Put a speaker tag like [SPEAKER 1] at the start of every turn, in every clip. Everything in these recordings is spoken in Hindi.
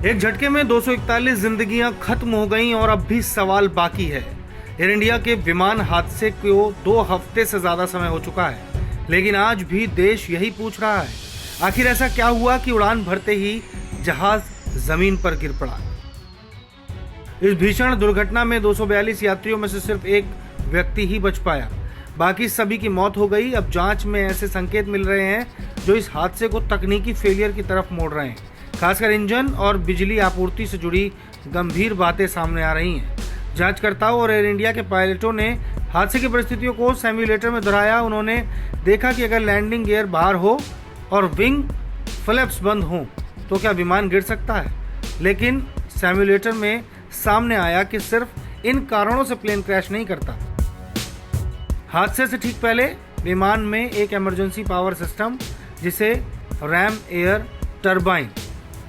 [SPEAKER 1] एक झटके में 241 जिंदगियां खत्म हो गईं और अब भी सवाल बाकी है। एयर इंडिया के विमान हादसे को 2 हफ्ते से ज्यादा समय हो चुका है, लेकिन आज भी देश यही पूछ रहा है, आखिर ऐसा क्या हुआ कि उड़ान भरते ही जहाज जमीन पर गिर पड़ा। इस भीषण दुर्घटना में 242 यात्रियों में से सिर्फ एक व्यक्ति ही बच पाया, बाकी सभी की मौत हो गई। अब जांच में ऐसे संकेत मिल रहे हैं जो इस हादसे को तकनीकी फेलियर की तरफ मोड़ रहे हैं। खासकर इंजन और बिजली आपूर्ति से जुड़ी गंभीर बातें सामने आ रही हैं। जांचकर्ताओं और एयर इंडिया के पायलटों ने हादसे की परिस्थितियों को सिम्युलेटर में दोहराया। उन्होंने देखा कि अगर लैंडिंग गियर बाहर हो और विंग फ्लैप्स बंद हों तो क्या विमान गिर सकता है, लेकिन सिम्युलेटर में सामने आया कि सिर्फ इन कारणों से प्लेन क्रैश नहीं करता। हादसे से ठीक पहले विमान में एक इमरजेंसी पावर सिस्टम, जिसे रैम एयर टरबाइन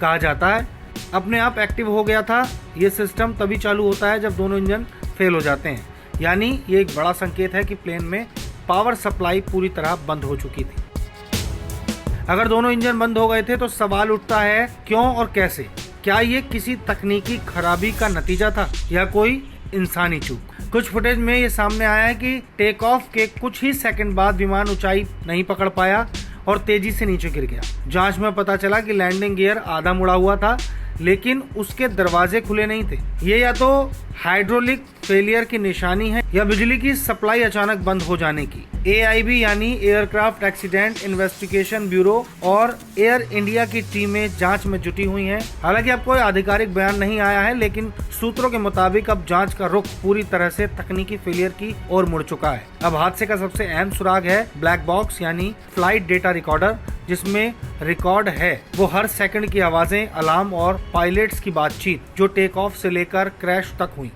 [SPEAKER 1] कहा जाता है, अपने आप एक्टिव हो गया था। ये सिस्टम तभी चालू होता है जब दोनों इंजन फेल हो जाते हैं, यानी ये एक बड़ा संकेत है कि प्लेन में पावर सप्लाई पूरी तरह बंद हो चुकी थी। अगर दोनों इंजन बंद हो गए थे तो सवाल उठता है क्यों और कैसे। क्या ये किसी तकनीकी खराबी का नतीजा था या कोई इंसानी चूक। कुछ फुटेज में ये सामने आया है कि टेक ऑफ के कुछ ही सेकंड बाद विमान ऊंचाई नहीं पकड़ पाया और तेजी से नीचे गिर गया। जांच में पता चला कि लैंडिंग गियर आधा मुड़ा हुआ था, लेकिन उसके दरवाजे खुले नहीं थे। ये या तो हाइड्रोलिक फेलियर की निशानी है या बिजली की सप्लाई अचानक बंद हो जाने की। AIB यानी एयरक्राफ्ट एक्सीडेंट इन्वेस्टिगेशन ब्यूरो और एयर इंडिया की टीमें जांच में जुटी हुई हैं। हालांकि अब कोई आधिकारिक बयान नहीं आया है, लेकिन सूत्रों के मुताबिक अब जांच का रुख पूरी तरह से तकनीकी फेलियर की ओर मुड़ चुका है। अब हादसे का सबसे अहम सुराग है ब्लैक बॉक्स यानी फ्लाइट डेटा रिकॉर्डर, जिसमें रिकॉर्ड है वो हर सेकंड की आवाजें, अलार्म और पायलट्स की बातचीत जो टेक ऑफ से लेकर क्रैश तक हुई।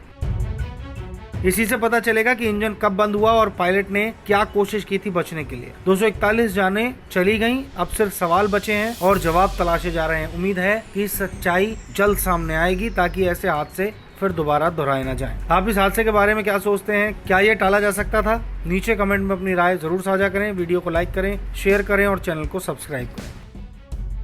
[SPEAKER 1] इसी से पता चलेगा कि इंजन कब बंद हुआ और पायलट ने क्या कोशिश की थी बचने के लिए। 241 जानें चली गईं, अब सिर्फ सवाल बचे हैं और जवाब तलाशे जा रहे हैं। उम्मीद है कि सच्चाई जल्द सामने आएगी ताकि ऐसे हादसे फिर दोबारा दोहराए न जाएं। आप इस हादसे के बारे में क्या सोचते हैं? क्या ये टाला जा सकता था? नीचे कमेंट में अपनी राय जरूर साझा करें। वीडियो को लाइक करें, शेयर करें और चैनल को सब्सक्राइब करें।